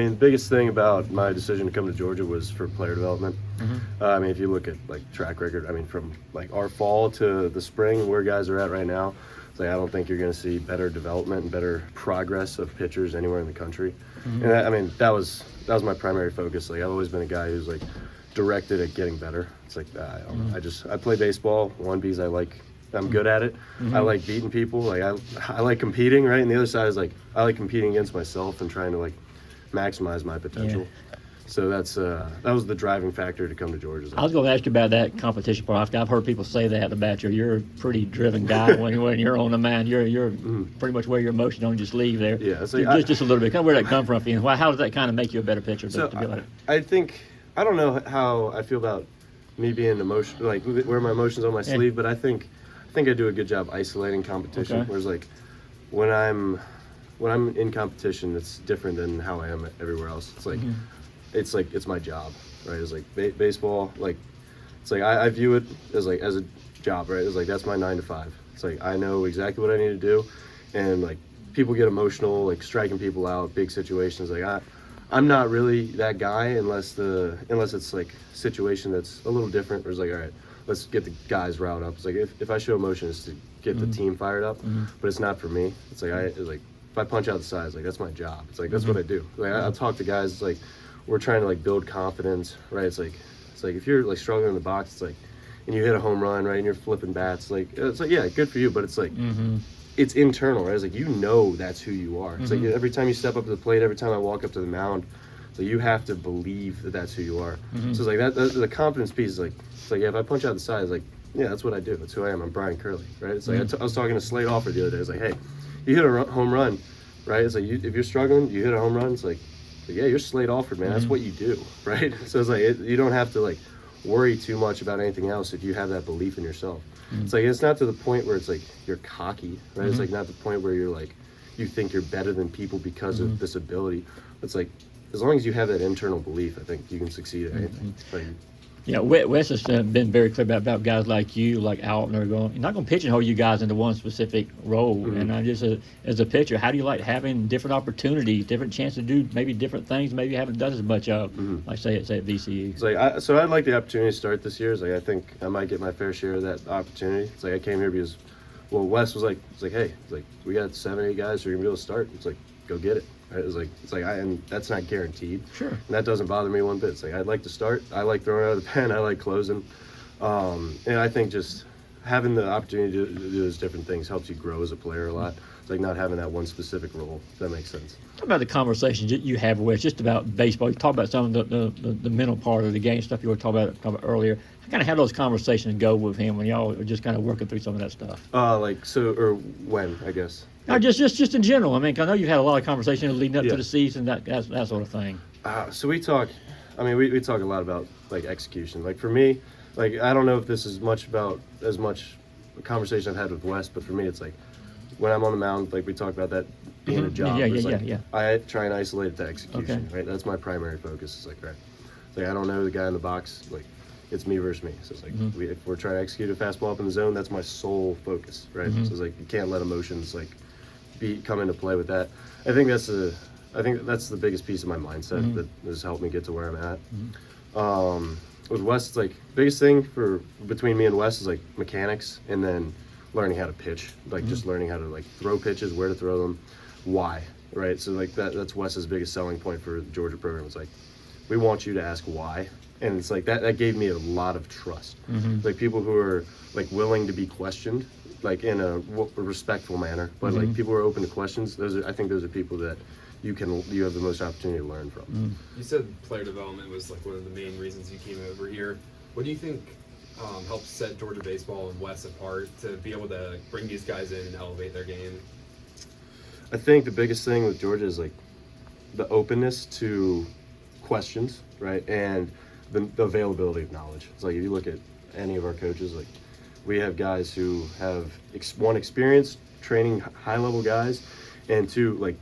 I mean, the biggest thing about my decision to come to Georgia was for player development. I mean, if you look at like track record, I mean, from like our fall to the spring, where guys are at right now, it's like I don't think you're going to see better development and better progress of pitchers anywhere in the country. And I mean, that was my primary focus. Like I've always been a guy who's like directed at getting better. It's like I don't know. I play baseball one because I'm good at it. I like beating people. Like I like competing, right? And the other side is like I like competing against myself and trying to like maximize my potential. So that was the driving factor to come to Georgia. I was going to ask you about that competition part. I've heard people say that about you. You're a pretty driven guy when you're on the mound. You're pretty much wear your emotion on, just leave there. Yeah, it's like, just a little bit. Kind of where that come from? And how does that kind of make you a better pitcher? So to be like, I think I don't know how I feel about me being emotional, like wear my emotions on my sleeve, but I think I do a good job isolating competition. Okay. Whereas like when I'm in competition, it's different than how I am everywhere else. It's like it's my job, right? It's like baseball, like it's like I view it as a job, right? It's like that's my 9 to 5. It's like I know exactly what I need to do, and like people get emotional, like striking people out, big situations. Like I'm not really that guy unless it's like a situation that's a little different. Where it's like, all right, let's get the guys riled up. It's like if I show emotion, it's to get the team fired up, but it's not for me. It's like if I punch out the sides, like that's my job. It's like that's what I do. Like I'll talk to guys. It's like we're trying to like build confidence, right? It's like if you're like struggling in the box, it's like, and you hit a home run, right, and you're flipping bats, like it's like yeah, good for you, but it's like it's internal, right? It's like that's who you are. It's like every time you step up to the plate, every time I walk up to the mound, so you have to believe that that's who you are. So it's like that the confidence piece is like it's like yeah, if I punch out the side, it's like yeah, that's what I do. That's who I am. I'm Brian Curley, right? It's like I was talking to Slade Alford the other day. It's like hey, you hit a home run, right? It's like if you're struggling, you hit a home run. It's like yeah, you're Slade Alford, man. That's what you do, right? So it's like you don't have to like worry too much about anything else if you have that belief in yourself. It's like it's not to the point where it's like you're cocky, right? It's like not the point where you're like you think you're better than people because of this ability. It's like as long as you have that internal belief, I think you can succeed at anything. Like, yeah, Wes has been very clear about guys like you, like Altner, going. You're not going to pigeonhole you guys into one specific role. And I just, as a pitcher, how do you like having different opportunities, different chances to do maybe different things maybe you haven't done as much of, like say at VCU? It's like so I'd like the opportunity to start this year. It's like I think I might get my fair share of that opportunity. It's like I came here because, well, Wes was like, it's like hey, it's like we got 7, 8 guys who are gonna be able to start. It's like go get it. Right? It's like and that's not guaranteed. Sure. And that doesn't bother me one bit. It's like I'd like to start. I like throwing out of the pen. I like closing. And I think just having the opportunity to do those different things helps you grow as a player a lot. It's like not having that one specific role, if that makes sense. Talk about the conversations you have with just about baseball. You talk about some of the mental part of the game, stuff you were talking about earlier. Kind of how those conversations go with him when y'all are just kind of working through some of that stuff. Like so, or when I guess. No, just in general. I mean, 'cause I know you've had a lot of conversations leading up to the season, that sort of thing. So we talk. I mean, we talk a lot about like execution. Like for me, like I don't know if this is as much conversation I've had with Wes, but for me, it's like when I'm on the mound, like we talk about that being a job. Yeah. I try and isolate it to execution. Right, that's my primary focus. It's like right, it's like I don't know the guy in the box. Like it's me versus me. So it's like if we're trying to execute a fastball up in the zone, that's my sole focus. Right. So it's like you can't let emotions like come into play with that. I think that's the biggest piece of my mindset that has helped me get to where I'm at. With Wes, it's like biggest thing between me and Wes is like mechanics and then learning how to pitch, like just learning how to like throw pitches, where to throw them, why, right? So like that's Wes's biggest selling point for the Georgia program. It's like we want you to ask why, and it's like that gave me a lot of trust. Like people who are like willing to be questioned, like in a respectful manner, but like people who are open to questions. I think those are people that you have the most opportunity to learn from. You said player development was like one of the main reasons you came over here. What do you think helps set Georgia baseball and Wes apart to be able to bring these guys in and elevate their game? I think the biggest thing with Georgia is like the openness to questions, right, and the availability of knowledge. It's like if you look at any of our coaches, like we have guys who have one experience training high-level guys, and two, like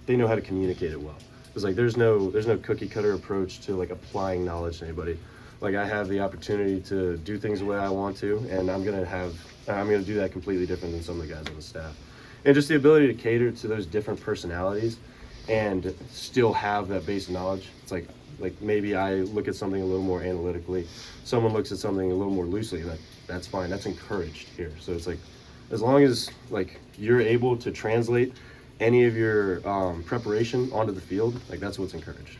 they know how to communicate it well. It's like there's no cookie cutter approach to like applying knowledge to anybody. Like I have the opportunity to do things the way I want to, and I'm gonna do that completely different than some of the guys on the staff. And just the ability to cater to those different personalities and still have that basic knowledge. It's like maybe I look at something a little more analytically. Someone looks at something a little more loosely. That's fine. That's encouraged here. So it's like, as long as like you're able to translate any of your preparation onto the field, like that's what's encouraged.